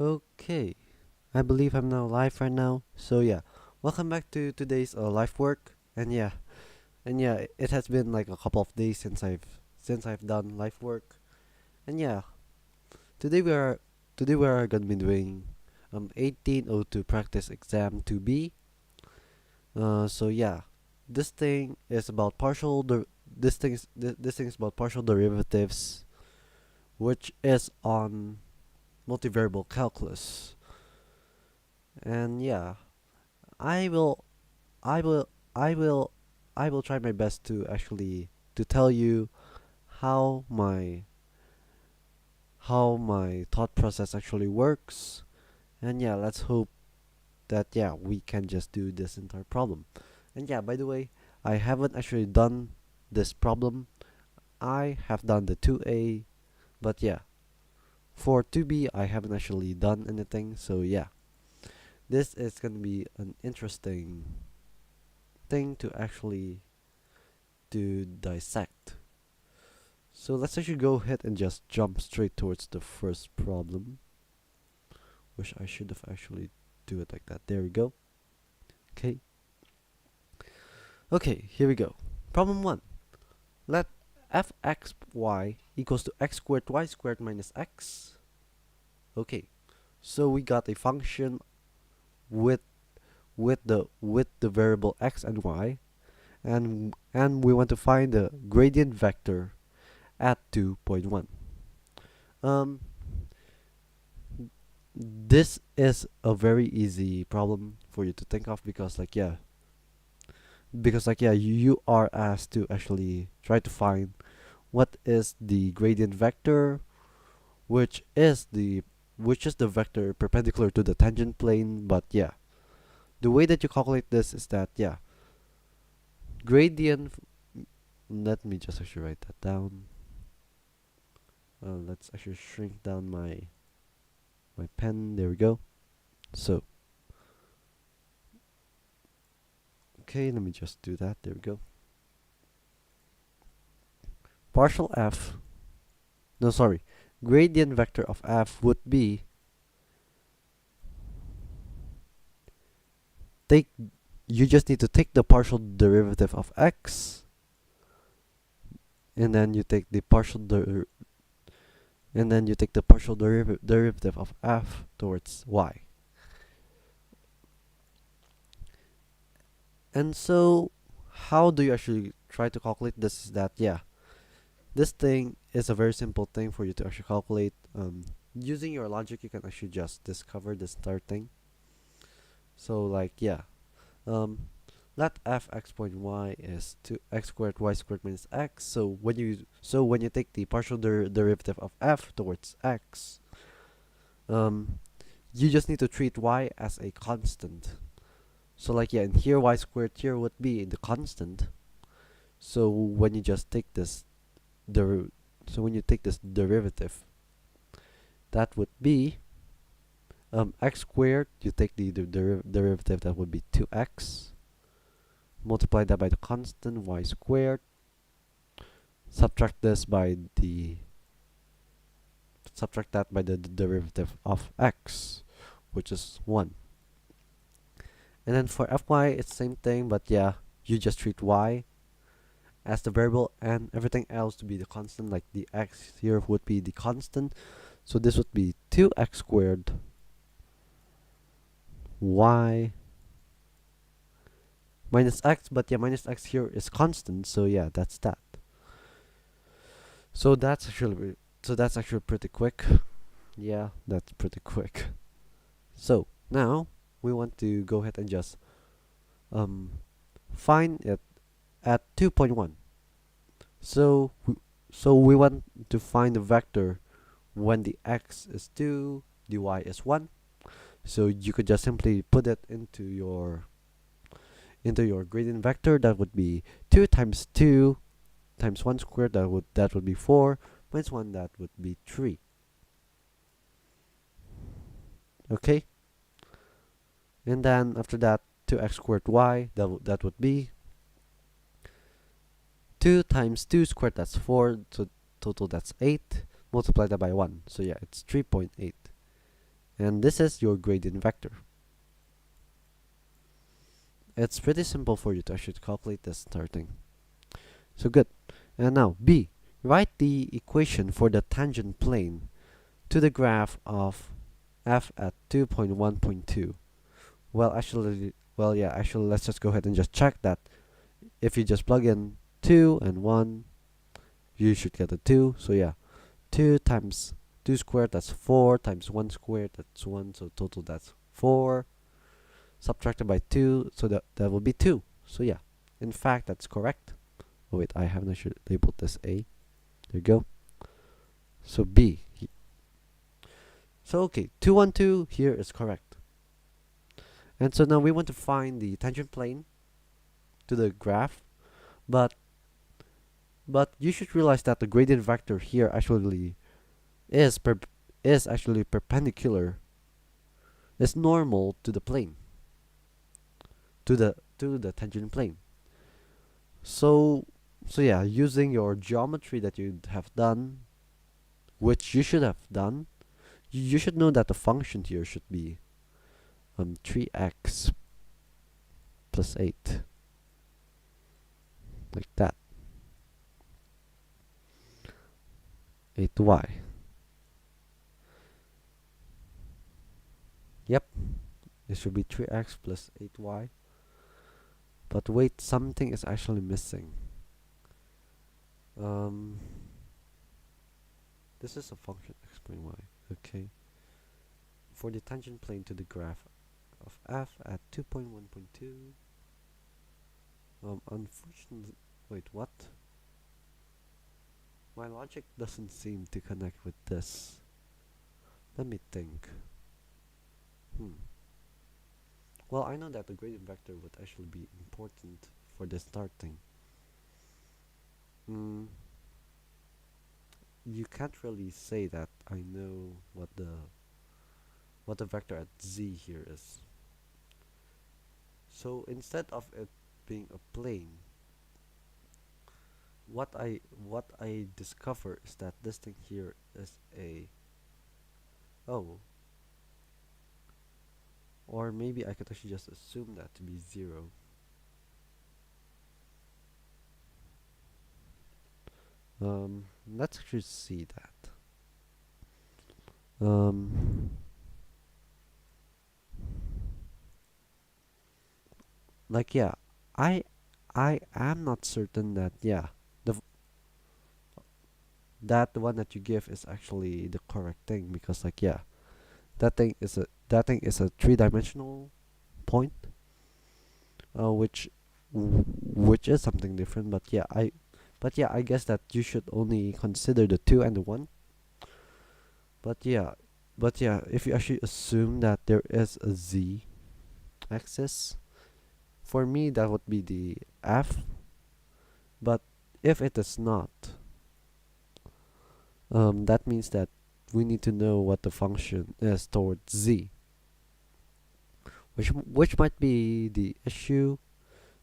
Okay, I believe I'm now live right now. So yeah, welcome back to today's LiveWork. And yeah, it has been like a couple of days since I've done LiveWork. And yeah, today we are today we are gonna be doing 1802 practice exam 2B. So yeah, this thing is about this thing is about partial derivatives, which is on multivariable calculus. And yeah, I will I will I will I will try my best to actually to tell you how my thought process actually works. And yeah, let's hope that yeah, we can just do this entire problem. And yeah, by the way, I haven't actually done this problem. I have done the 2A, but yeah, for 2B I haven't actually done anything. So yeah, this is going to be an interesting thing to actually to dissect. So let's actually go ahead and just jump straight towards the first problem. Wish I should have actually do it like that. There we go. Okay. Okay, here we go. Problem 1. Let fxy equals to x squared y squared minus x. Okay. So we got a function with with the variable x and y, and we want to find the gradient vector at 2.1. Um this is a very easy problem for you to think of because you are asked to actually try to find what is the gradient vector, which is the vector perpendicular to the tangent plane. But yeah, the way that you calculate this is that yeah, gradient let me just actually write that down. Let's actually shrink down my pen. There we go. So okay, let me just do that. There we go. Partial f, no, sorry, gradient vector of f would be take you just need to take the partial derivative of x, and then you take the partial derivative of f towards y. And so how do you actually try to calculate this? Is that yeah, this thing is a very simple thing for you to actually calculate. Using your logic, you can actually just discover this entire thing. So like yeah, um, let f x point y is 2x squared y squared minus x. So when you take the partial derivative of f towards x, you just need to treat y as a constant. So like yeah, and here y squared here would be the constant. So when you just take this derivative, that would be x squared. You take the derivative, that would be 2x. Multiply that by the constant y squared. Subtract that by the derivative of x, which is 1. And then for fy, it's same thing, but yeah, you just treat y as the variable and everything else to be the constant. Like the x here would be the constant, so this would be 2x squared y minus x, but yeah, minus x here is constant, so yeah, that's that. So that's actually pretty quick. Yeah, that's pretty quick. So now we want to go ahead and just find it at 2.1. So we want to find the vector when the x is 2, the y is 1. So you could just simply put it into your gradient vector. That would be 2 times 2 times 1 squared. That would be 4 minus 1. That would be 3. Okay. And then after that, 2x squared y, that would be 2 times 2 squared, that's 4, so total that's 8. Multiply that by 1, so yeah, it's 3.8. And this is your gradient vector. It's pretty simple for you to actually calculate this starting. So good. And now B. Write the equation for the tangent plane to the graph of f at 2.1.2. Actually, let's just go ahead and just check that. If you just plug in 2 and 1, you should get a 2. So yeah, 2 times 2 squared, that's 4, times 1 squared, that's 1, so total that's 4. Subtracted by 2, so that will be 2. So yeah, in fact, that's correct. Oh wait, I haven't actually labeled this A. There you go. So B. So okay, 212 here is correct. And so now we want to find the tangent plane to the graph, but you should realize that the gradient vector here actually is actually perpendicular. It's normal to the plane, to the tangent plane. So yeah, using your geometry that you have done, which you should have done, you should know that the function here should be 3x plus 8, like that. 8y. Yep, it should be 3x plus 8y. But wait, something is actually missing. This is a function x prime y. Okay. For the tangent plane to the graph of f at 2.1.2. Unfortunately, wait, what? My logic doesn't seem to connect with this. Let me think. Well, I know that the gradient vector would actually be important for the starting. You can't really say that I know what the vector at z here is. So instead of it being a plane, what I discover is that this thing here is a or maybe I could actually just assume that to be 0. Let's actually see that. Like yeah, I am not certain that that the one that you give is actually the correct thing, because like yeah, that thing is a three-dimensional point, which is something different. But yeah, I guess that you should only consider the 2 and the 1. But yeah, if you actually assume that there is a z axis, for me that would be the f. But if it is not, that means that we need to know what the function is towards z, which might be the issue.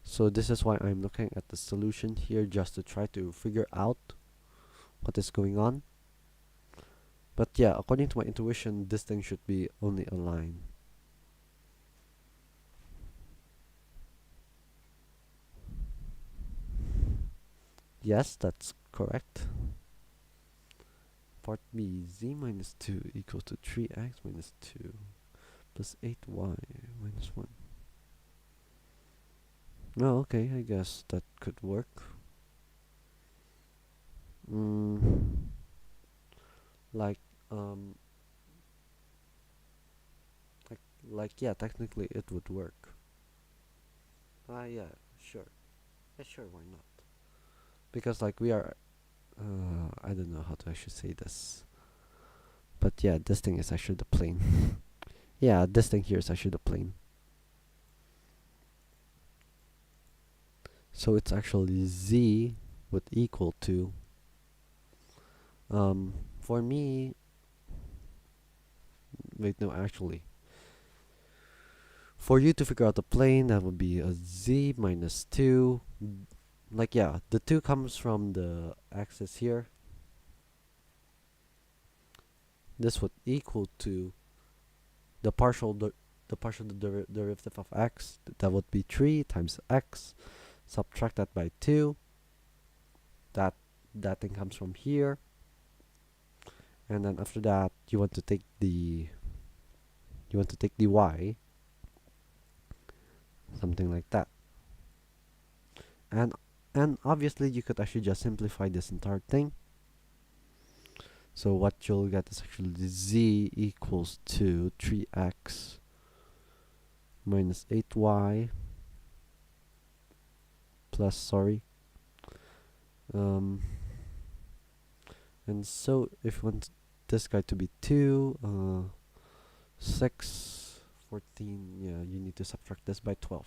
So this is why I'm looking at the solution here, just to try to figure out what is going on. But yeah, according to my intuition, this thing should be only a line. Yes, that's correct. Part B, z minus 2 equals to 3x minus 2 plus 8y minus 1. Oh, okay, I guess that could work. Like, yeah, technically it would work. Yeah, sure. Yeah, sure, why not? Because like we are, I don't know how to actually say this. But yeah, this thing is actually the plane. Yeah, this thing here is actually the plane. So it's actually z would equal to, for me, wait, no, actually, for you to figure out the plane, that would be a z minus 2. Like, yeah, the 2 comes from the axis here. This would equal to the partial derivative of x. That would be 3 times x. Subtract that by 2. That thing comes from here. And then after that, you want to take the y, something like that. And obviously you could actually just simplify this entire thing. So what you'll get is actually z equals to 3x minus 8y plus, sorry. And so if you want this guy to be 2, 6, 14, yeah, you need to subtract this by 12.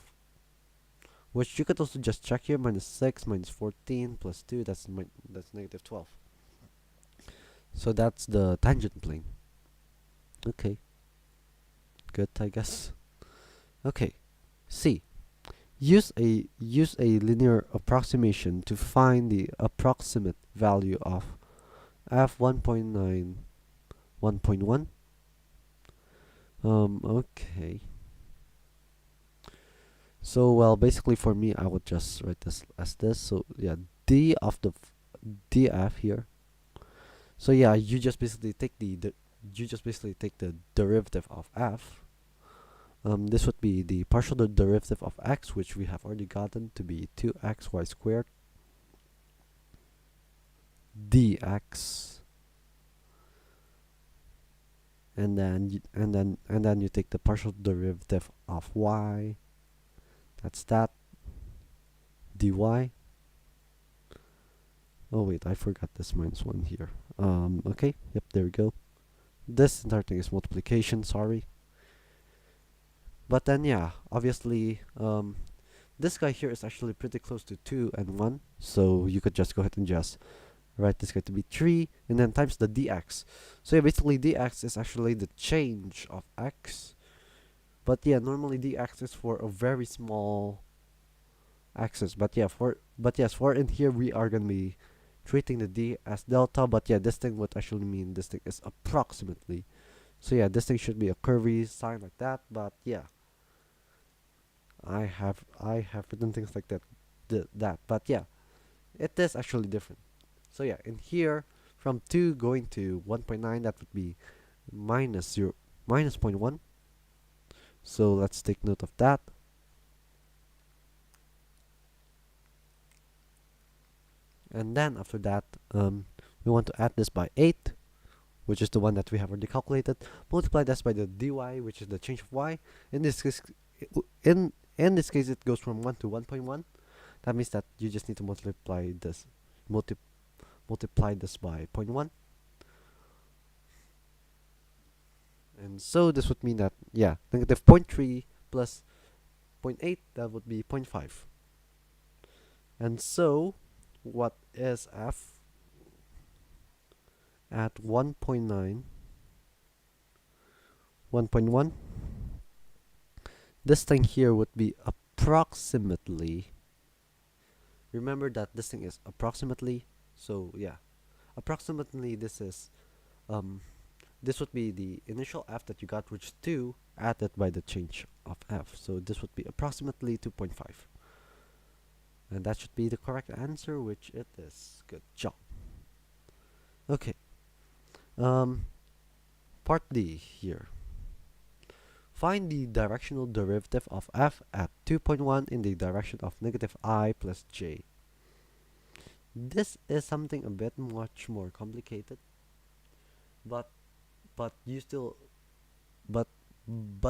Which you could also just check here, minus 6 minus 14 plus 2, that's negative 12. So that's the tangent plane. Okay. Good, I guess. Okay. C. Use a linear approximation to find the approximate value of f 1.9 1.1. Okay. So, well, basically for me, I would just write this as this. So, yeah, d of the df here. So, yeah, you just basically take the derivative of f. This would be the partial derivative of x, which we have already gotten to be 2xy squared dx, and then you take the partial derivative of y. That's that dy. Oh wait, I forgot this minus 1 here. Okay, yep, there we go. This entire thing is multiplication, sorry. But then, yeah, obviously, this guy here is actually pretty close to 2 and 1. So you could just go ahead and just write this guy to be 3, and then times the dx. So yeah, basically dx is actually the change of x. But yeah, normally dx is for a very small axis. But yeah, for in here we are gonna be treating the d as delta. But yeah, this thing would actually mean this thing is approximately. So yeah, this thing should be a curvy sign like that. But yeah, I have written things like that. But yeah, it is actually different. So yeah, in here from 2 going to 1.9, that would be minus 0.1. So let's take note of that. And then after that, we want to add this by 8, which is the one that we have already calculated. Multiply this by the dy, which is the change of y. In this case, it goes from 1 to 1.1. That means that you just need to multiply this by 0.1. And so this would mean that, yeah, negative 0.3 plus 0.8, that would be 0.5. And so, what is f at 1.9, 1.1? This thing here would be approximately, remember that this thing is approximately, so yeah, approximately this is, this would be the initial f that you got, which is 2, added by the change of f. So this would be approximately 2.5. And that should be the correct answer, which it is. Good job. Okay. Part D here. Find the directional derivative of f at 2.1 in the direction of negative I plus j. This is something a bit much more complicated, but you still but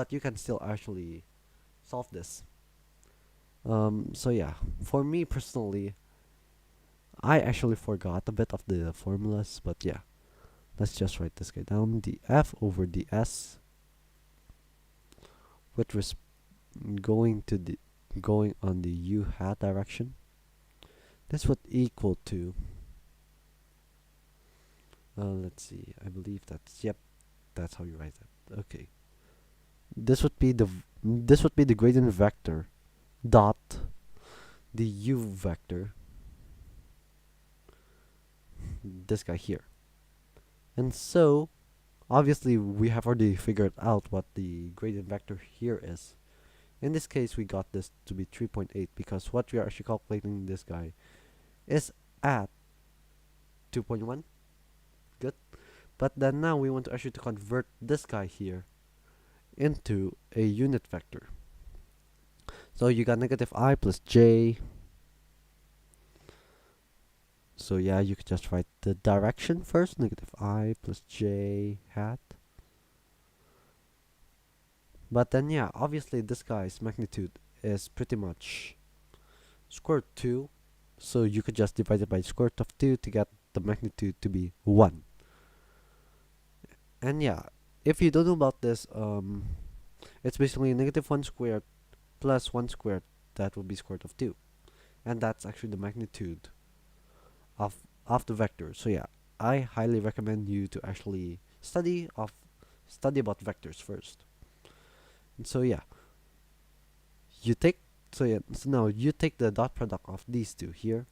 you can still actually solve this. So yeah, for me personally, I actually forgot a bit of the formulas, but yeah, let's just write this guy down. df over ds, which was going on the u hat direction. This would equal to, let's see, I believe that's how you write it. Okay, this would be the gradient vector dot the u vector, this guy here. And so obviously we have already figured out what the gradient vector here is. In this case, we got this to be 3.8 because what we are actually calculating this guy is at 2.1. Good. But then now we want to actually to convert this guy here into a unit vector. So you got negative I plus j. So yeah, you could just write the direction first, negative I plus j hat. But then yeah, obviously this guy's magnitude is pretty much square root 2. So you could just divide it by square root of 2 to get the magnitude to be 1. And yeah, if you don't know about this, it's basically negative 1 squared plus 1 squared. That will be square root of 2. And that's actually the magnitude of the vector. So yeah, I highly recommend you to actually study about vectors first. And so yeah, so now you take the dot product of these two here.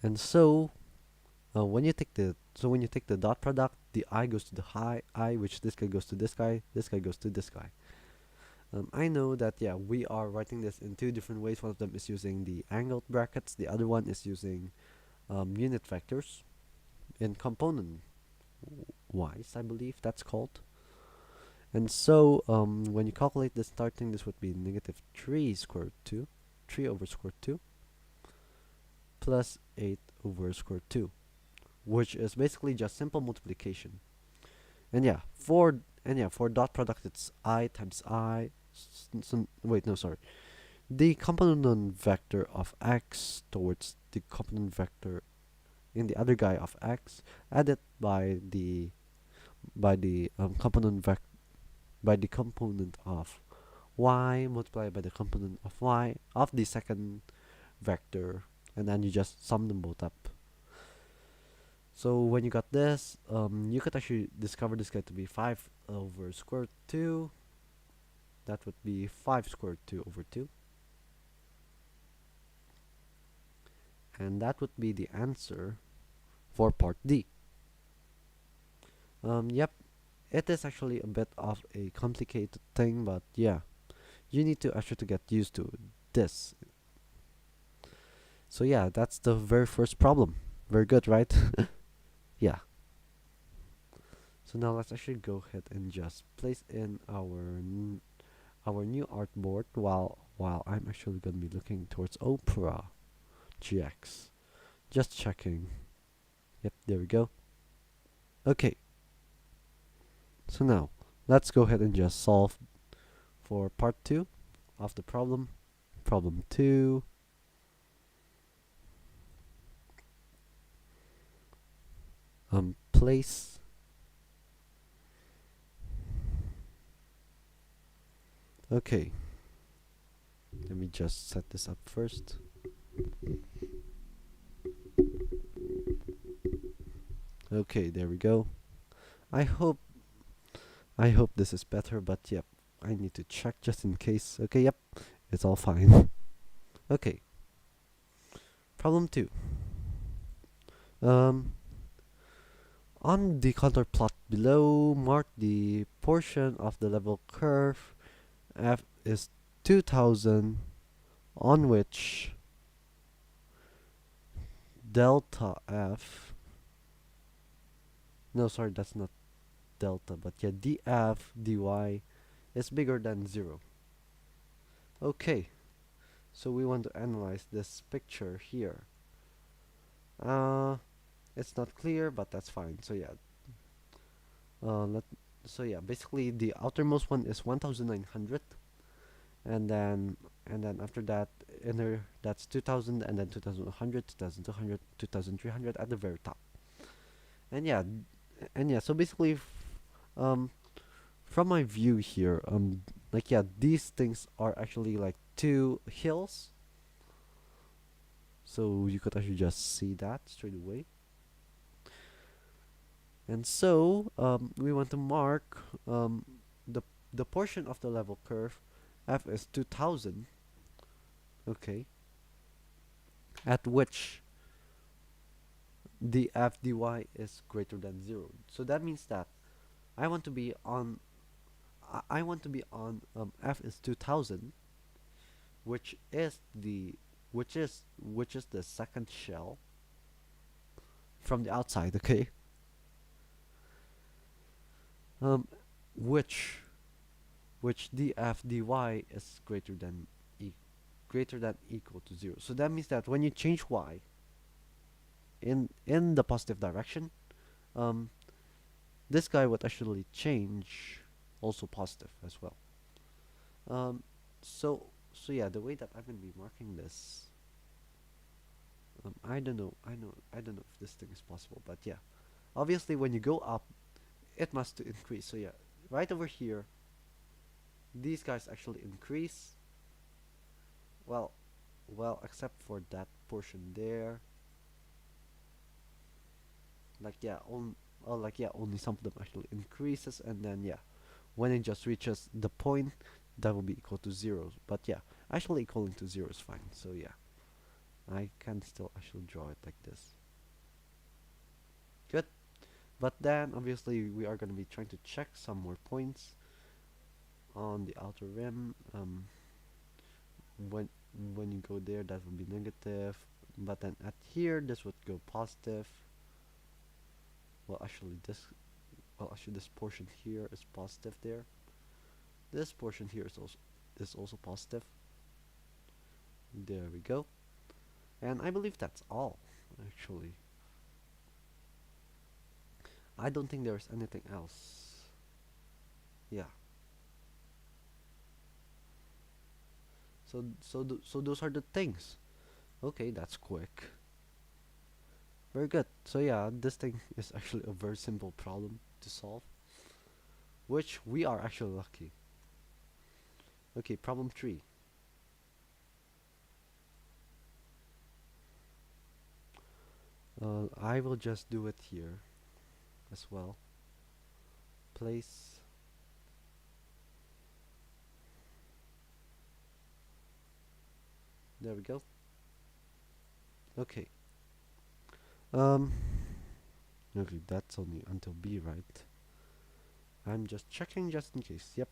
And so when you take the dot product, the I goes to the I, which this guy goes to this guy goes to this guy. I know that yeah, we are writing this in two different ways. One of them is using the angled brackets, the other one is using unit vectors in component wise, I believe that's called. And so when you calculate this starting, this would be negative 3 square root 2, 3 over square root 2, plus 8 over square root 2, which is basically just simple multiplication. And yeah, for dot product, it's I times I. Wait, no, sorry. The component vector of x towards the component vector in the other guy of x, added by the component of y multiplied by the component of y of the second vector, and then you just sum them both up. So when you got this, you could actually discover this guy to be 5 over square root 2. That would be 5 square root 2 over 2. And that would be the answer for part D. Yep, it is actually a bit of a complicated thing, but yeah, you need to actually get used to this. So yeah, that's the very first problem. Very good, right? Yeah. So now let's actually go ahead and just place in our new artboard while I'm actually gonna be looking towards Opera GX. Just checking. Yep, there we go. Okay. So now let's go ahead and just solve for part 2 of the problem. Problem 2. Place okay, let me just set this up first. Okay, there we go. I hope this is better, but yep, I need to check just in case. Okay, yep, it's all fine. Okay, problem 2. On the contour plot below, mark the portion of the level curve f is 2000 on which delta f, no sorry, that's not delta, but yeah, df dy is bigger than 0. Okay, so we want to analyze this picture here. It's not clear, but that's fine. So yeah, basically the outermost one is 1900, and then after that inner, that's 2000, and then 2100, 2200, 2300 at the very top. And yeah, so basically from my view here, like yeah, these things are actually like two hills, so you could actually just see that straight away. And so we want to mark the portion of the level curve f is 2000, okay, at which df dy is greater than 0. So that means that I want to be on I want to be on f is 2000, which is the which is the second shell from the outside, okay? Um, which df dy is greater than equal to 0. So that means that when you change y in the positive direction, um, this guy would actually change also positive as well. Um, so yeah, the way that I'm gonna be marking this, I don't know if this thing is possible, but yeah, obviously when you go up, it must to increase. So yeah, right over here, these guys actually increase. Well, except for that portion there, like yeah, only some of them actually increases, and then yeah, when it just reaches the point, that will be equal to 0. But yeah, actually equaling to 0 is fine. So yeah, I can still actually draw it like this. Good. But then obviously we are going to be trying to check some more points on the outer rim. When you go there, that would be negative. But then at here, this would go positive. Well, actually this portion here is positive there. This portion here is also positive. There we go. And I believe that's all, actually. I don't think there's anything else. Yeah. So those are the things. Okay, that's quick. Very good. So yeah, this thing is actually a very simple problem to solve, which we are actually lucky. Okay, problem 3. I will just do it here as well. Place. There we go. Okay. Um. Okay, that's only until B, right? I'm just checking just in case. Yep.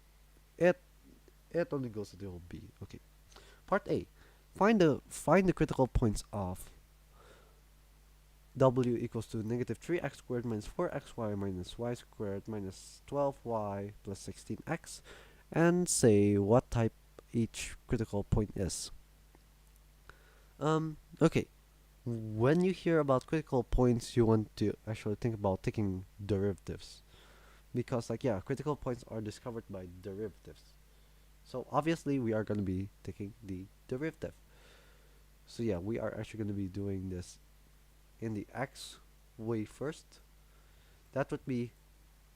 It only goes until B. Okay. Part A. Find the critical points of w equals to negative 3x squared minus 4xy minus y squared minus 12y plus 16x, and say what type each critical point is. Okay. When you hear about critical points, you want to actually think about taking derivatives. Because, like, yeah, critical points are discovered by derivatives. So, obviously, we are going to be taking the derivative. So, yeah, we are actually going to be doing this in the x way first. That would be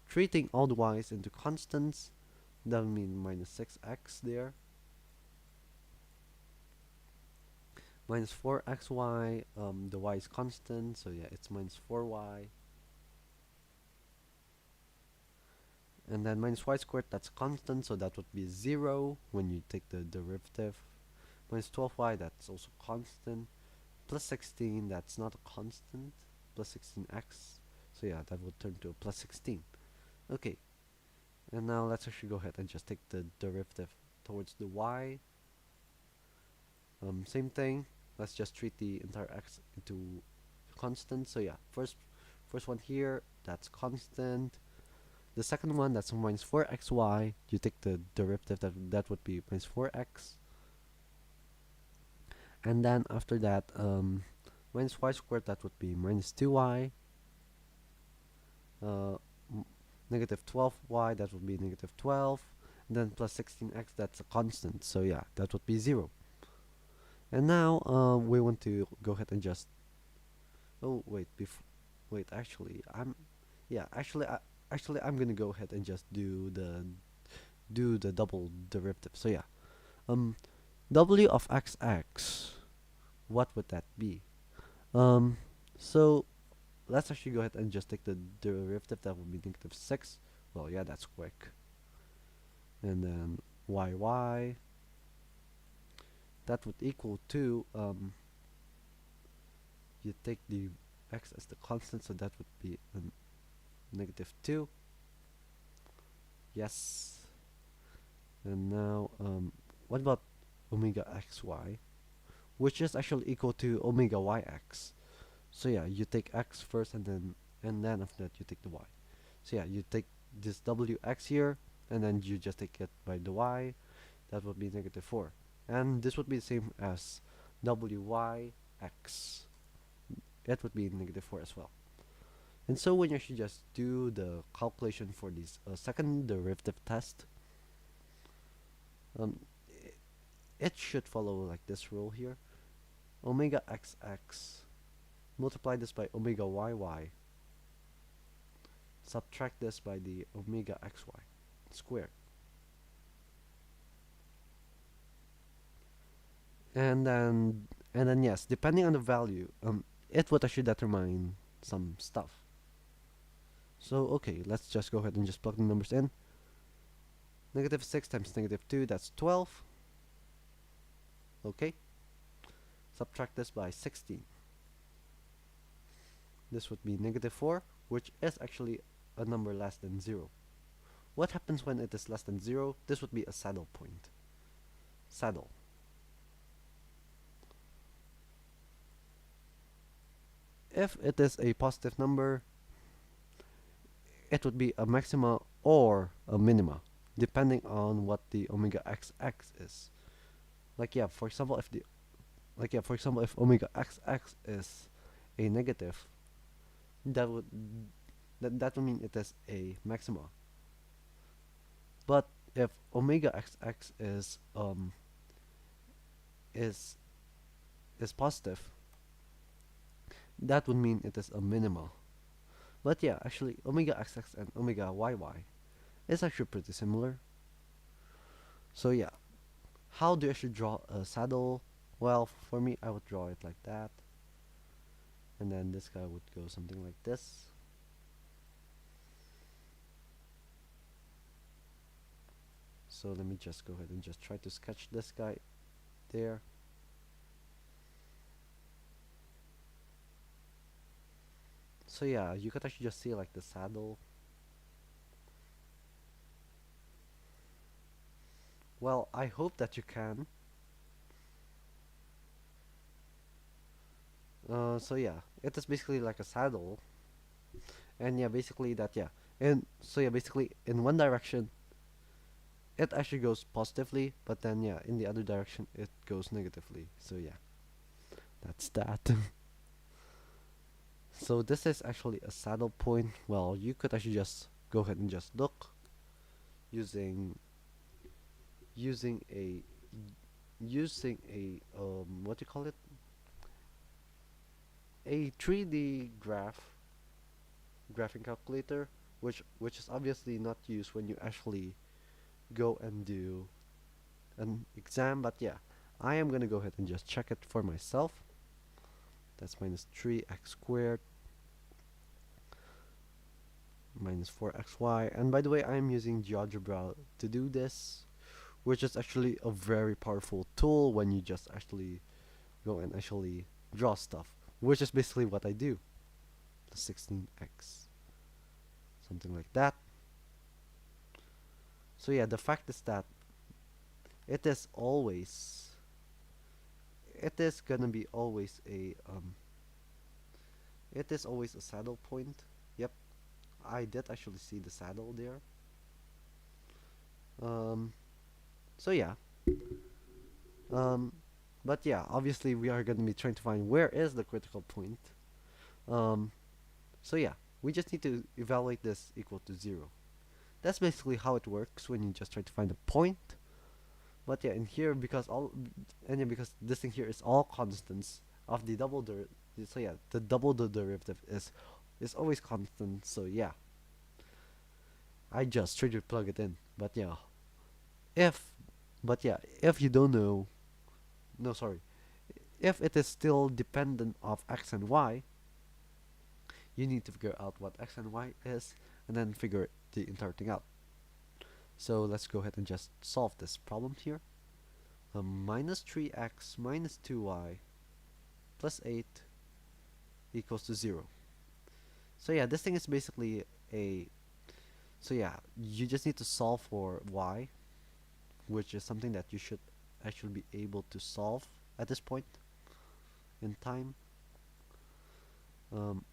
treating all the y's into constants. That would mean minus 6x there. Minus 4xy, the y is constant, so yeah, it's minus 4y. And then minus y squared, that's constant, so that would be 0 when you take the derivative. Minus 12y, that's also constant. Plus 16, that's not a constant. Plus 16x, so yeah, that would turn to a plus 16. Okay, and now let's actually go ahead and just take the derivative towards the y. Same thing, let's just treat the entire x into constant. So yeah, first one here, that's constant. The second one, that's minus 4xy. You take the derivative, that would be minus 4x. And then after that, minus y squared, that would be minus 2y. Uh, negative 12y, that would be negative 12. And then plus 16x, that's a constant. So yeah, that would be 0. And now we want to go ahead and just... Oh, wait, wait, actually, I'm gonna go ahead and just do the double derivative. So yeah, w of xx, what would that be? So let's actually go ahead and just take the derivative. That would be negative 6. Well, yeah, that's quick. And then yy, that would equal to you take the x as the constant, so that would be negative 2. Yes. And now, what about omega xy, which is actually equal to omega yx. So yeah, you take x first, and then after that you take the y. So yeah, you take this wx here, and then you just take it by the y. That would be negative 4. And this would be the same as wyx. It would be negative 4 as well. And so when you actually just do the calculation for this second derivative test, um, it should follow like this rule here. Omega xx, multiply this by omega yy, subtract this by the omega xy squared. And then yes, depending on the value, it would actually determine some stuff. So okay, let's just go ahead and just plug the numbers in. Negative 6 times negative 2, that's 12. Okay. Subtract this by 16. This would be negative 4, which is actually a number less than 0. What happens when it is less than 0? This would be a saddle point. Saddle. If it is a positive number, it would be a maxima or a minima, depending on what the omega xx is. Like yeah, for example, if omega xx is a negative, that would that would mean it is a maxima. But if omega xx is positive, that would mean it is a minima. But yeah, actually omega xx and omega yy is actually pretty similar. So yeah, how do you actually draw a saddle? Well, for me, I would draw it like that, and then this guy would go something like this. So let me just go ahead and just try to sketch this guy there. So yeah, you could actually just see like the saddle. Well, I hope that you can. So yeah, it is basically like a saddle, and yeah, basically that yeah, and so yeah, basically in one direction, it actually goes positively, but then yeah, in the other direction, it goes negatively. So yeah, that's that. So this is actually a saddle point. Well, you could actually just go ahead and just look using using a what do you call it? A 3D graphing calculator, which is obviously not used when you actually go and do an exam. But yeah, I am gonna go ahead and just check it for myself. That's minus 3x squared minus 4xy. And by the way, I am using GeoGebra to do this, which is actually a very powerful tool when you just actually go and actually draw stuff, which is basically what I do. The 16x, something like that. So yeah, the fact is that it is always it is gonna be always a it is always a saddle point. Yep, I did actually see the saddle there. um so yeah, um but yeah, obviously we are gonna be trying to find where is the critical point. um so yeah, we just need to evaluate this equal to 0. That's basically how it works when you just try to find a point. But yeah, in here, because this thing here is all constants of the so yeah, the double the derivative is always constant. So yeah, I just try to plug it in. But yeah, if if you don't know, no sorry, if it is still dependent of x and y, you need to figure out what x and y is, and then figure the entire thing out. So let's go ahead and just solve this problem here. Minus 3x minus 2y plus 8 equals to 0. So yeah, this thing is basically a, so yeah, you just need to solve for y, which is something that you should actually be able to solve at this point in time. Um,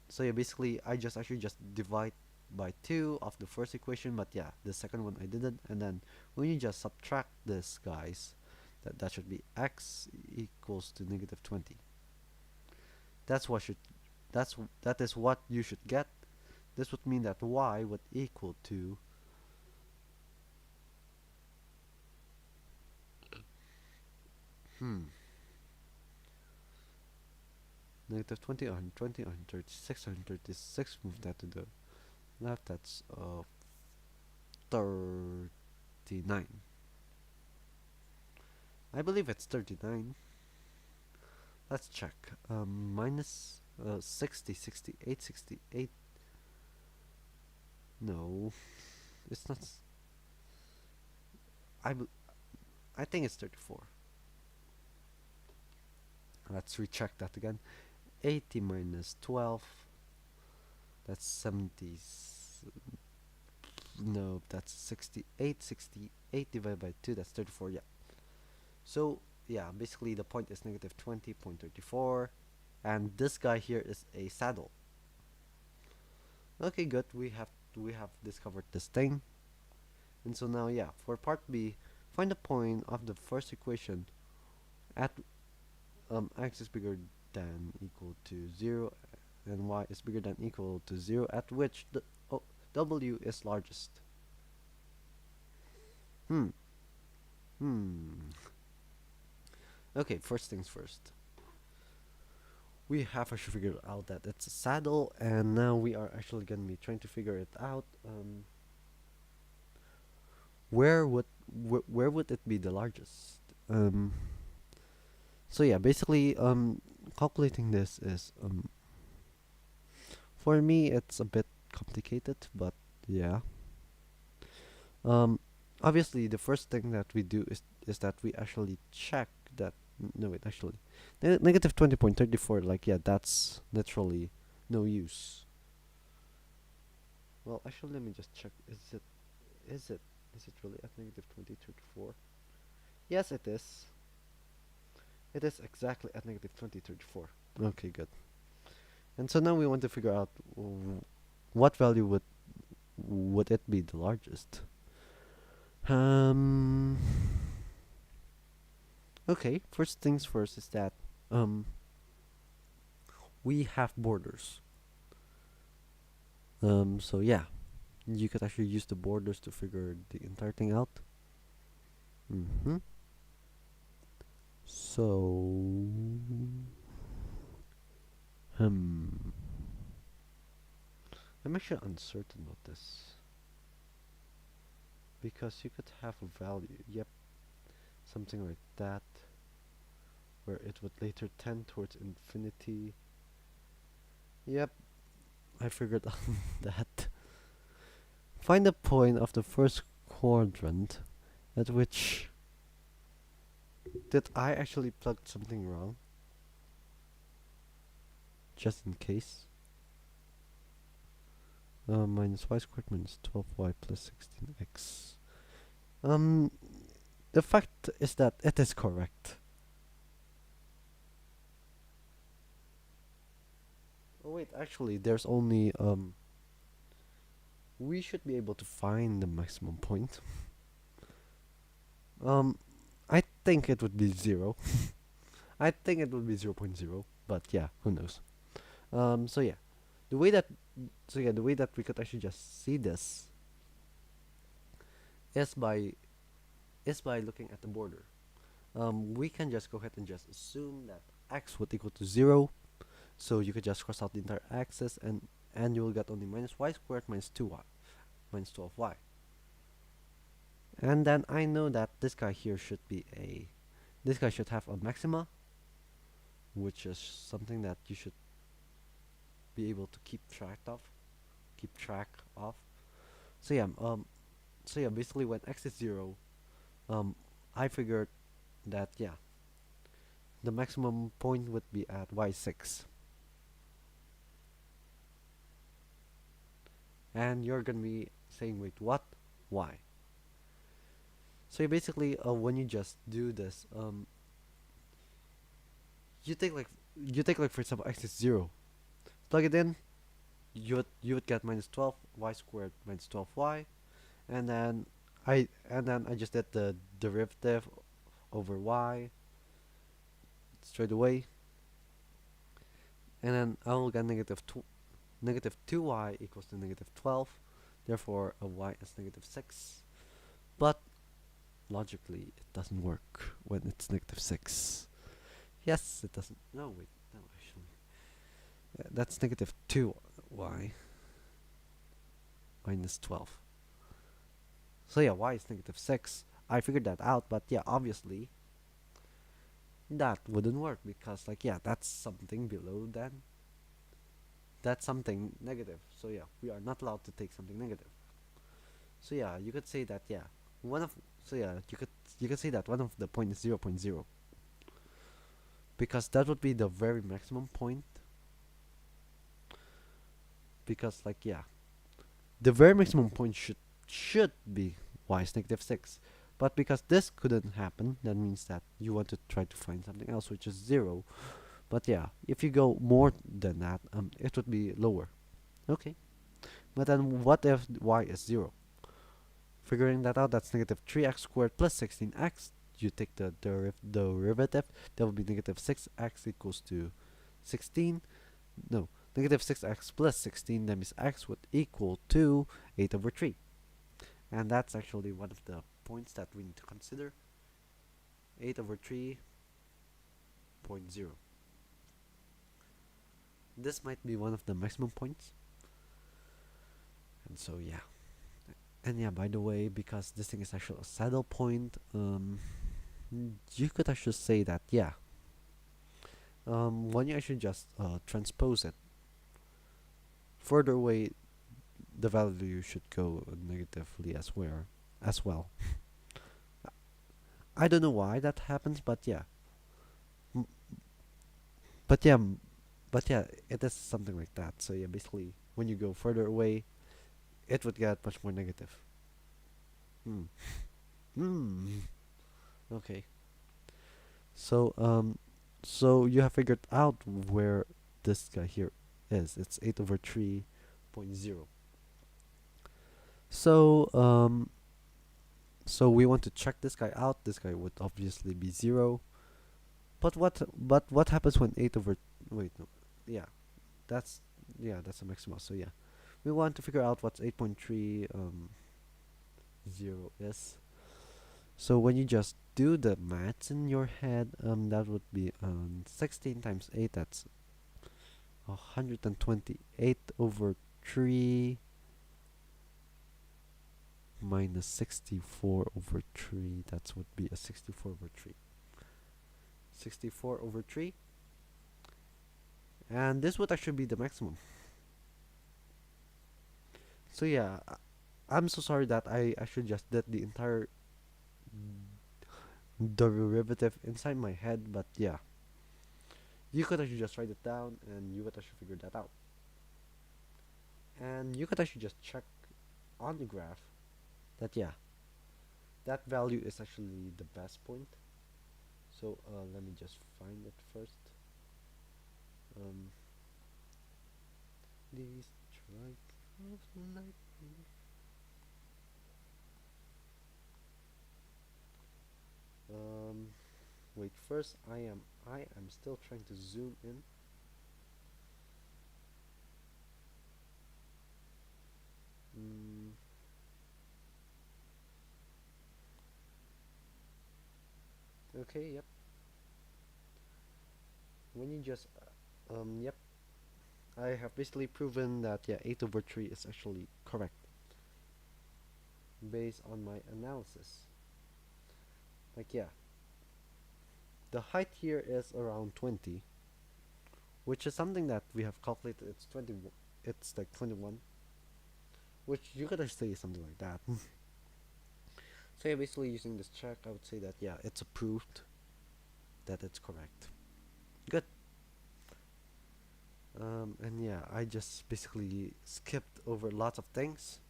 so yeah, basically I just actually just divide by 2 of the first equation, but yeah, the second one I didn't. And then when you just subtract this, guys, that should be x equals to negative 20. That's what should, that is what you should get. This would mean that y would equal to negative 20 on 20 on 36 on 36. Move that to the left. That's 39. I believe it's 39. Let's check. Minus 60, 68, 68. No, it's not. I, I think it's 34. Let's recheck that again. 80 minus 12. That's 70. No, that's 68. 68 divided by 2. That's 34. Yeah. So yeah, basically the point is negative 20.34, and this guy here is a saddle. Okay, good. We have discovered this thing, and so now yeah, for part B, find the point of the first equation at x is bigger than equal to 0 and y is bigger than equal to 0, at which the w is largest. Hmm. Hmm. Okay, first things first. We have actually figured out that it's a saddle, and now we are actually going to be trying to figure it out. Where would where would it be the largest? So yeah, basically, calculating this is for me it's a bit complicated, but yeah. Um, Obviously, the first thing that we do is that we actually check that. No, wait, actually, negative 20.34. Like, yeah, that's literally no use. Well, actually, let me just check. Is it is it really at negative 20.34? Yes, it is. It is exactly at negative 20.34. Okay, good. And so now we want to figure out what value would it be the largest. Um. Okay, first things first is that we have borders. So yeah, you could actually use the borders to figure the entire thing out. So I'm actually uncertain about this because you could have a value. Yep, something like that, where it would later tend towards infinity. Yep, I figured out that. Find the point of the first quadrant at which. Did I actually plug something wrong? Just in case. Minus y squared minus 12y plus 16x. The fact is that it is correct. Oh wait, actually, there's only we should be able to find the maximum point. I think it would be 0. I think it would be 0.0, but yeah, who knows. So yeah, the way that the way that we could actually just see this is by looking at the border. We can just go ahead and just assume that x would equal to 0, so you could just cross out the entire axis, and you will get only minus y squared minus 2y minus 12y. And then I know that this guy here should have a maxima, which is something that you should be able to keep track of. So yeah, basically when x is 0, I figured that yeah, the maximum point would be at y6. and you're gonna be saying, wait, what? Why? So you basically, when you just do this, you take like for example x is 0, plug it in, you would get minus 12 y squared minus 12y, and then I just did the derivative over y straight away, and then I will get negative 2y equals to negative 12. Therefore a y is negative 6. But logically it doesn't work when it's negative 6. Yes, it doesn't. No, wait, no, actually, that's negative 2y minus 12. So yeah, y is negative 6. I figured that out, but yeah, obviously that wouldn't work because, like, yeah, that's something below then. That's something negative. So yeah, we are not allowed to take something negative. So yeah, you could say that, yeah, one of so yeah, you could say that one of the point is 0, because that would be the very maximum point. Because, like, yeah, the very maximum point should be y is negative 6. But because this couldn't happen, that means that you want to try to find something else which is 0. But yeah, if you go more than that, it would be lower. Okay. But then what if y is 0? Figuring that out, that's negative 3x squared plus 16x. You take the derivative, that would be negative 6x equals to 16. No, negative 6x plus 16, that means x would equal to 8 over 3. And that's actually one of the points that we need to consider. 8 over 3.0. This might be one of the maximum points. And so yeah. And yeah, by the way, because this thing is actually a saddle point, you could actually say that, yeah, when you actually just transpose it further away, the value should go negatively as well. I don't know why that happens, but yeah. M- but yeah, but yeah, it is something like that. So yeah, basically, when you go further away, it would get much more negative. Hmm. Hmm. Okay. So so you have figured out where this guy here is. It's 8 over 3.0. So so we want to check this guy out. This guy would obviously be 0. But what happens when 8 over, wait, no. Yeah, that's that's a maximum. So yeah. We want to figure out what's 8.3 0 is. So when you just do the maths in your head, that would be 16 times 8, that's 128 over 3 minus 64 over 3, that would be a 64 over 3. 64 over 3, and this would actually be the maximum. So yeah, I'm so sorry that I actually just did the entire derivative inside my head, but yeah, you could actually just write it down and you could actually figure that out. And you could actually just check on the graph that, yeah, that value is actually the best point. So let me just find it first. Um, these strike of lightning. Um, wait. First, I am still trying to zoom in. Mm, okay. Yep. When you just yep. I have basically proven that, yeah, 8 over 3 is actually correct based on my analysis. Like, yeah, the height here is around 20, which is something that we have calculated. It's 20. It's like 21, which you could actually say something like that. So yeah, basically using this check, I would say that, yeah, it's approved that it's correct. Good. And yeah, I just basically skipped over lots of things.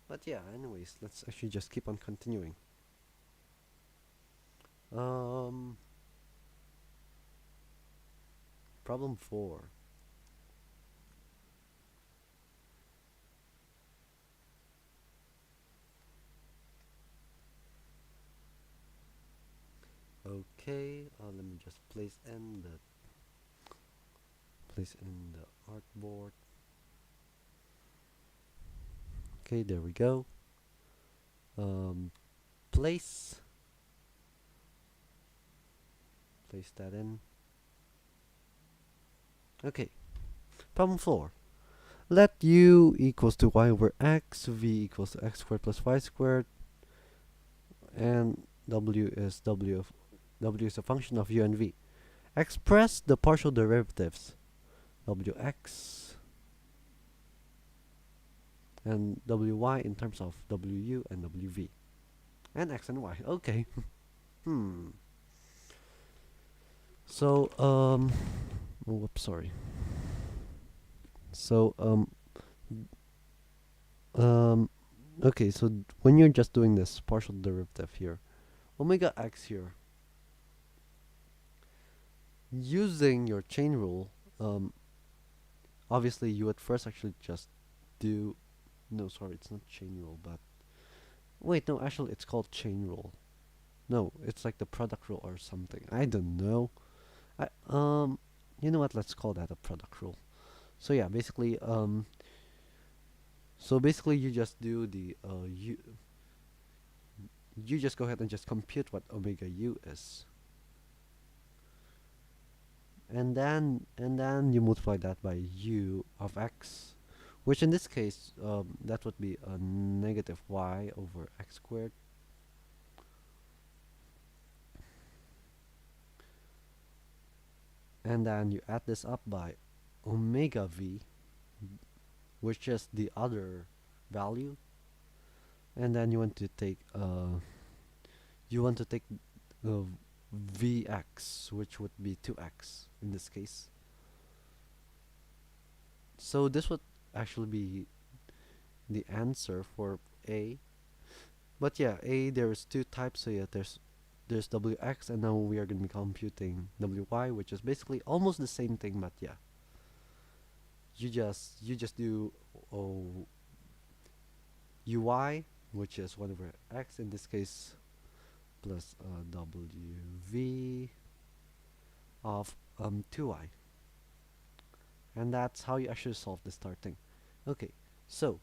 But yeah, anyways, let's actually just keep on continuing. Um, Problem 4. Okay, let me just place in the artboard. Okay, there we go. Um, place place that in. Okay, problem 4. Let u equals to y over x, v equals to x squared plus y squared, and w is a function of u and v. Express the partial derivatives wx and wy in terms of wu and wv and x and y. Okay. Hmm. So oh, whoops, sorry. So um okay, so when you're just doing this partial derivative here, omega x here, using your chain rule, um obviously you would first actually just do, no, sorry, it's not chain rule, but wait, no, actually it's called chain rule. No, it's like the product rule or something. I don't know. I you know what? Let's call that a product rule. So yeah, basically you just do the you just go ahead and just compute what omega u is, and then you multiply that by u of x, which in this case that would be a negative y over x squared, and then you add this up by omega v, which is the other value, and then you want to take uh, vx, which would be 2x in this case. So this would actually be the answer for A. But yeah, A, there's two types. So yeah, there's wx, and now we are going to be computing wy, which is basically almost the same thing. But yeah, you just do uy, which is 1 over x in this case, plus wv of 2y, and that's how you actually solve this starting. Okay, so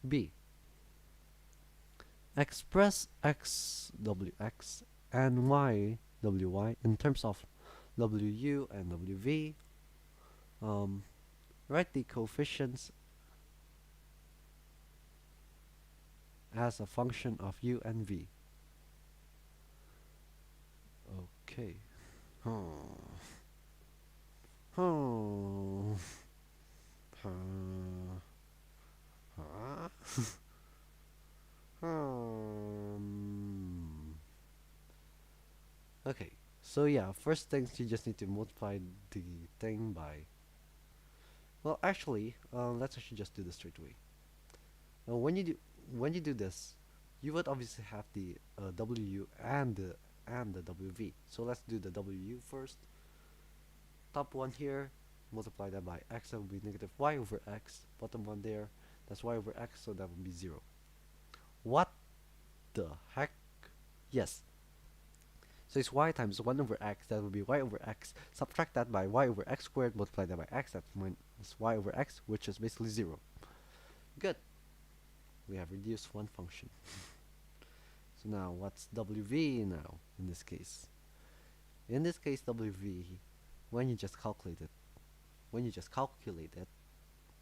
B, express x wx and y wy in terms of wu and wv. Um, Write the coefficients as a function of u and v. Okay. Hmm. Hmm. Hmm. Huh? Hmm. Okay. So yeah, first things you just need to multiply the thing by. Well, actually, let's actually just do this straight away. Now, when you do this, you would obviously have the W and the WV. So let's do the WU first. Top one here, multiply that by x, that will be negative y over x. Bottom one there, that's y over x, so that will be 0. What the heck? Yes. So it's y times 1 over x, that will be y over x. Subtract that by y over x squared, multiply that by x, that's minus y over x, which is basically 0. Good. We have reduced one function. So now, what's WV now in this case? In this case, WV, when you just calculate it,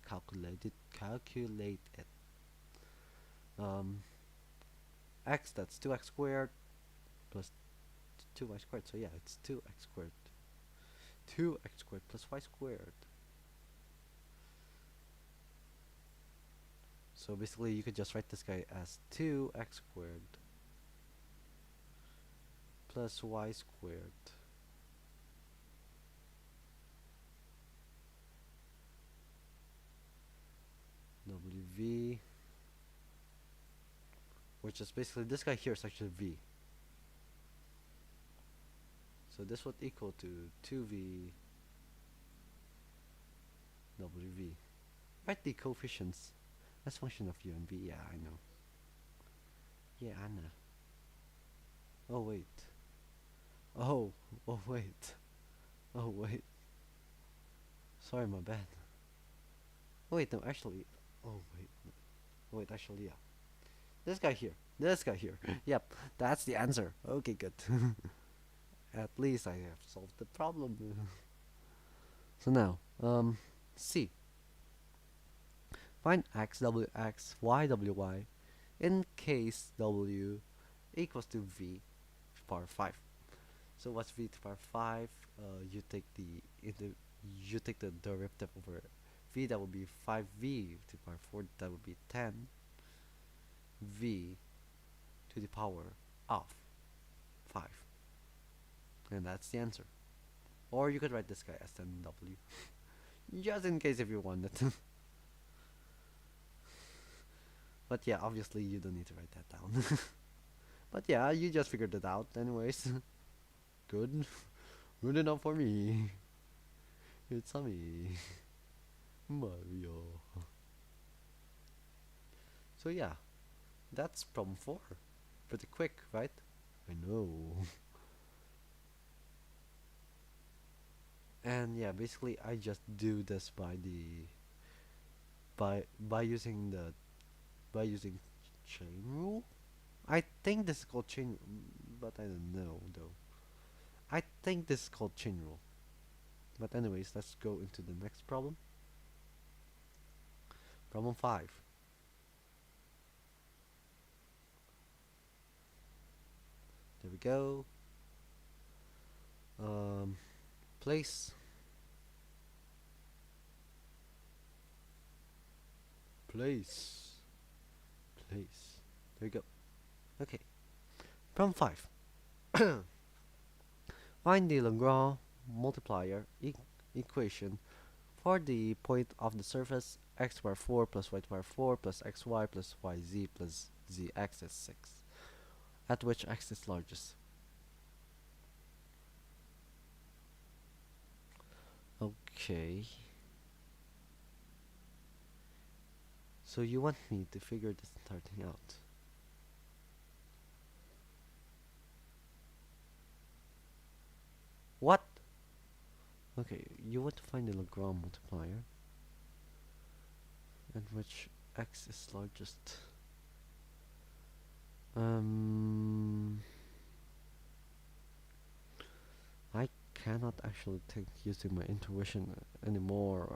calculate it, um, x, that's 2x squared plus 2y squared. So yeah, it's 2x squared. 2x squared plus y squared. So basically, you could just write this guy as 2x squared plus y squared WV, which is basically this guy here is actually V. So this would equal to 2V WV. Write the coefficients as function of U and V. Yeah, I know. Yeah, I know. Oh wait. Oh, oh wait. Oh wait. Sorry, my bad. Wait, no, actually. Oh wait. No. Wait, actually, yeah. This guy here. This guy here. Yep, that's the answer. Okay, good. At least I have solved the problem. So now, C. Find x, w, x, y, w, y in case w equals to v to the power 5. So what's v to the power 5? You take the derivative over v, that would be 5v to the power 4, that would be 10 v to the power of 5. And that's the answer. Or you could write this guy as 10w. Just in case if you wanted. But yeah, obviously you don't need to write that down. But yeah, you just figured it out anyways. Good. Good enough for me. It's a me. Mario. So yeah, that's problem 4. Pretty quick, right? I know. And yeah, basically I just do this by using chain rule. I think this is called chain, but I don't know though. I think this is called chain rule. But anyways, let's go into the next problem. Problem 5. There we go. Place. Place. Place. There we go. Okay. Problem 5. Find the Lagrange multiplier equation for the point of the surface x to the power 4 plus y to the power 4 plus xy plus yz plus zx is 6, at which x is largest. Okay. So you want me to figure this entire thing out. What? Okay, you want to find the Lagrange multiplier at which x is largest. I cannot actually think using my intuition anymore.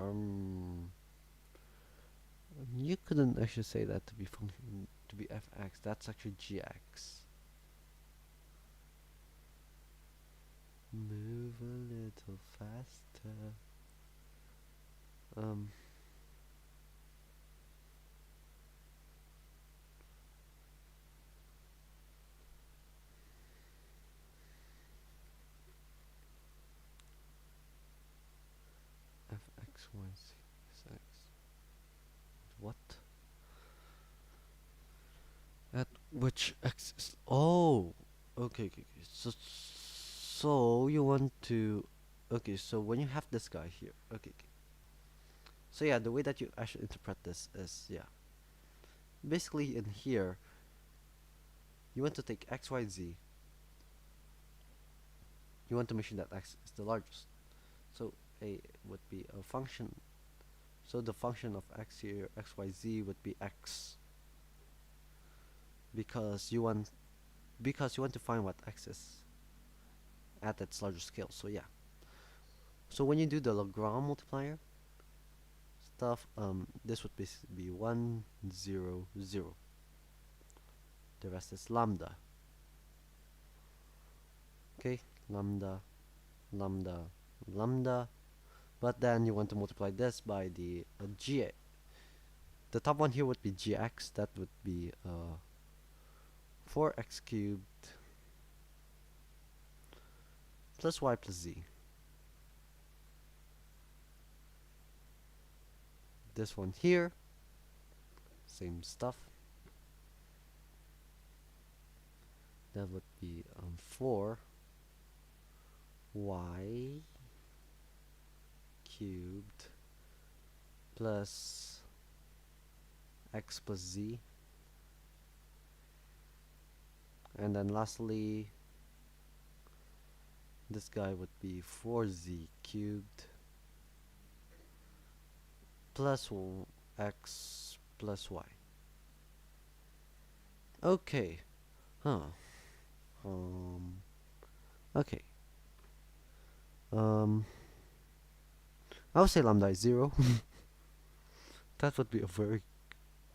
You couldn't actually say that to be function to be fx. That's actually gx. Move a little faster. Fx, y, z is x. What? At which x is... Oh! Okay, okay, okay. So you want to... Okay, so when you have this guy here... Okay, okay. So yeah, the way that you actually interpret this is... Yeah. Basically in here, you want to take x, y, z. You want to make sure that x is the largest. So a would be a function. So the function of x here, x, y, z would be x. Because you want to find what x is at its larger scale. So yeah. So when you do the Lagrange multiplier stuff, this would basically be 1, 0, 0. The rest is lambda. Okay, lambda, lambda, lambda. But then you want to multiply this by the g. The top one here would be gx. That would be 4x cubed plus y plus z. This one here same stuff. That would be 4y cubed plus x plus z, and then lastly this guy would be 4z cubed plus x plus y. Okay. Huh. Okay. I would say lambda is 0. That would be a very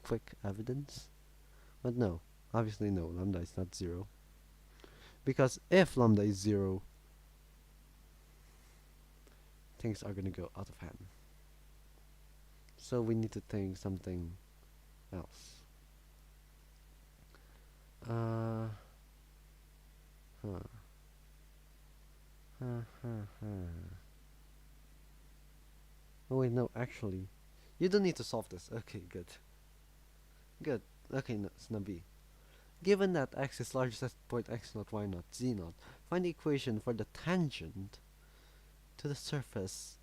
quick evidence. But no, obviously no, lambda is not 0. Because if lambda is 0, things are gonna go out of hand. So we need to think something else. Huh. Oh wait, no, actually, you don't need to solve this. Okay, good. Good. Okay, no, it's not B. Given that x is largest at point x naught, y naught, z naught, find the equation for the tangent to the surface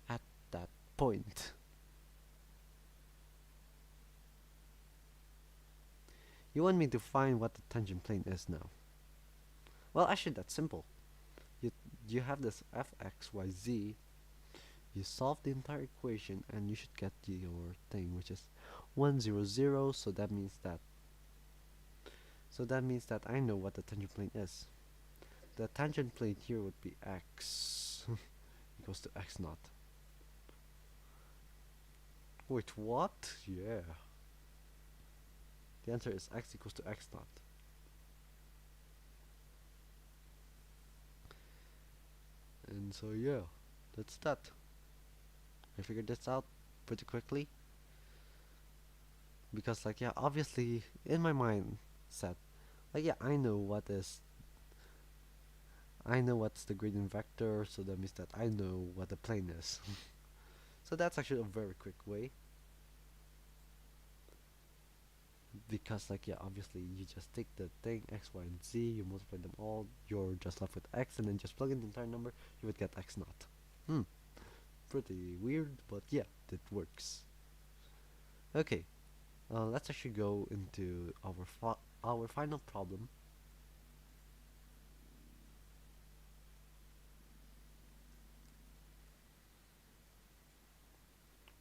at that point. You want me to find what the tangent plane is now? Well, actually, that's simple. You have this fxyz. You solve the entire equation, and you should get your thing, which is 1, 0, 0. So that means that I know what the tangent plane is. The tangent plane here would be x equals to x naught. Wait, what? Yeah. The answer is x equals to x naught. And so yeah, that's that. I figured this out pretty quickly. Because like yeah, obviously in my mind set, like yeah, I know what's the gradient vector, so that means that I know what the plane is. So that's actually a very quick way. Because like yeah, obviously you just take the thing x, y, and z, you multiply them all, you're just left with x, and then just plug in the entire number, you would get x naught. Pretty weird, but yeah, it works. Okay, let's actually go into our final problem.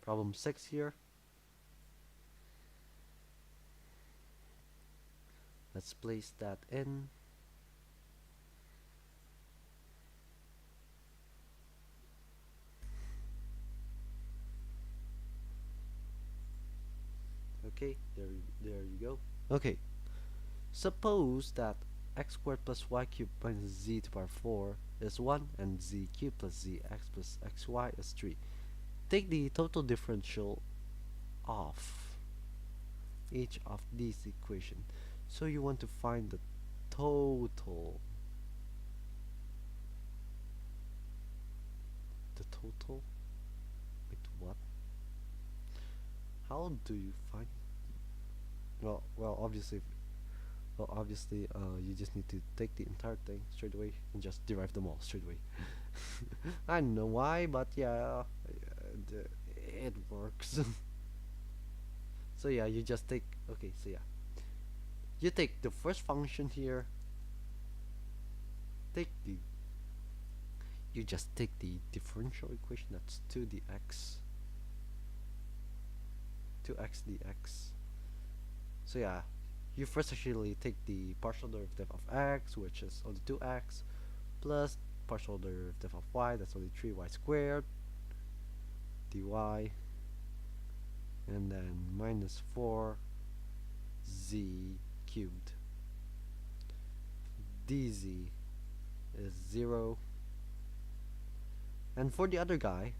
Problem 6 here. Let's place that in. Okay, there you go. Okay, suppose that x squared plus y cubed minus z to the power 4 is 1 and z cubed plus zx plus xy is 3. Take the total differential of each of these equations. So you want to find the total. The total? Wait, what? How do you find? Well, obviously, you just need to take the entire thing straight away and just derive them all straight away. I don't know why, but yeah, it works. So yeah, you just take. Okay, so yeah, you take the first function here. You just take the differential equation, that's 2x dx. So yeah, you first actually take the partial derivative of x, which is only 2x, plus partial derivative of y, that's only 3y squared dy, and then minus 4z cubed dz is 0. And for the other guy,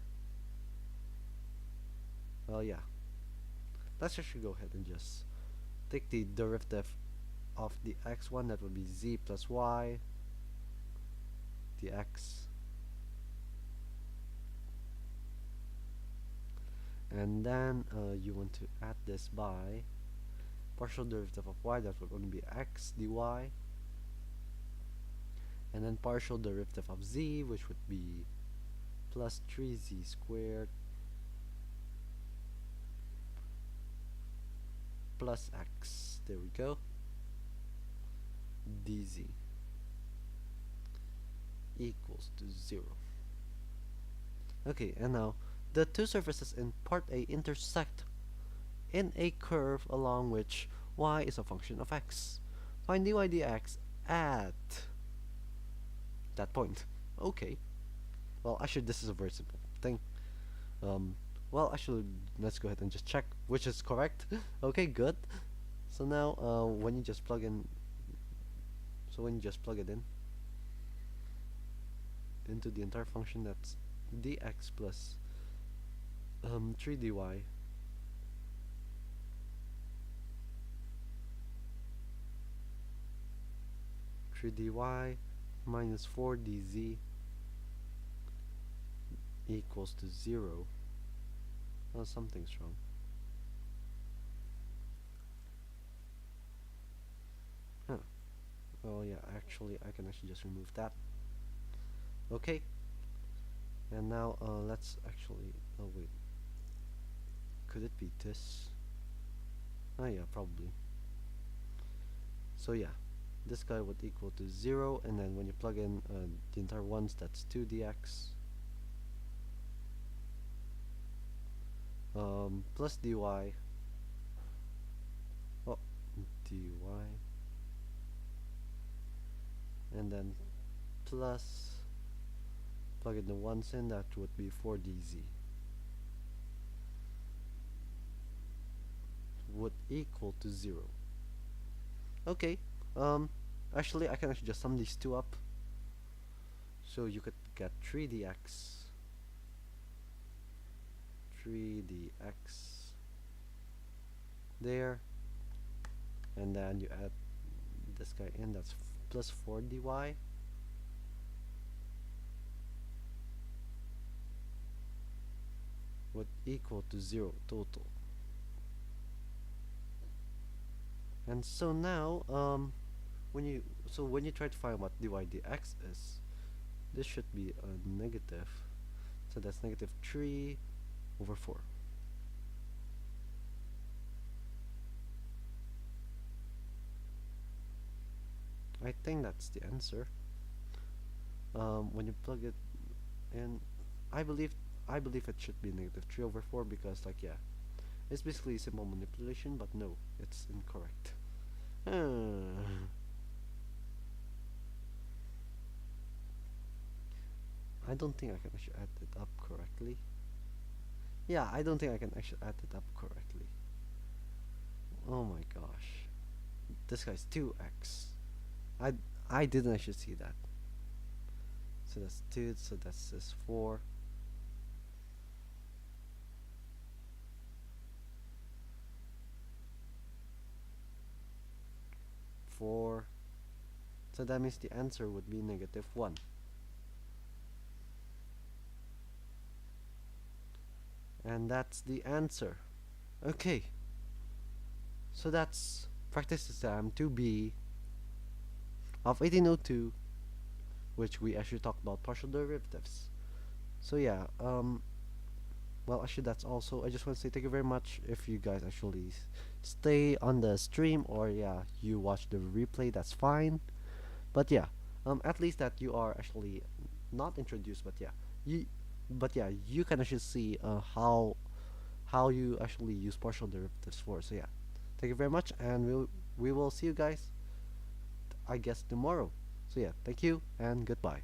well yeah, let's actually go ahead and just take the derivative of the x1, that would be z plus y dx, and then you want to add this by partial derivative of y, that would only be x dy, and then partial derivative of z, which would be plus 3z squared plus x, there we go, dz equals to 0. Okay, and now the two surfaces in part A intersect in a curve along which y is a function of x. Find dy dx at that point. Okay. Well, actually, this is a very simple thing. Well, actually, let's go ahead and just check which is correct. Okay, good. So now, when you just plug in, it in into the entire function, that's dx plus 3 dy 3 dy minus 4 dz equals to 0. Oh, something's wrong. Huh. Oh yeah, actually I can actually just remove that. Okay. And now let's actually, oh wait, could it be this? Oh yeah, probably. So yeah, this guy would equal to 0, and then when you plug in the entire ones, that's 2 dx plus dy, oh, dy, and then plus, plug in the ones in, that would be 4 dz would equal to 0. Okay, actually I can actually just sum these two up, so you could get 3 dx there, and then you add this guy in, that's plus 4 dy would equal to 0 total. And so now when you try to find what dy dx is, this should be a negative, so that's negative 3 over 4. I think that's the answer. When you plug it in, I believe it should be negative 3 over 4, because like, yeah, it's basically simple manipulation, but no, it's incorrect. I don't think I can actually add it up correctly. Yeah, I don't think I can actually add it up correctly. Oh my gosh. This guy's 2x. I didn't actually see that. So that's 2, so that's just 4. 4. So that means the answer would be negative 1. And that's the answer. Okay. So that's practice exam 2B of 1802, which we actually talked about partial derivatives. So yeah, well, actually that's also, I just want to say thank you very much if you guys actually stay on the stream, or yeah, you watch the replay, that's fine. But yeah, at least that you are actually not introduced, but yeah, you can actually see how you actually use partial derivatives for. So yeah, thank you very much, and we will see you guys, I guess, tomorrow. So yeah, thank you and goodbye.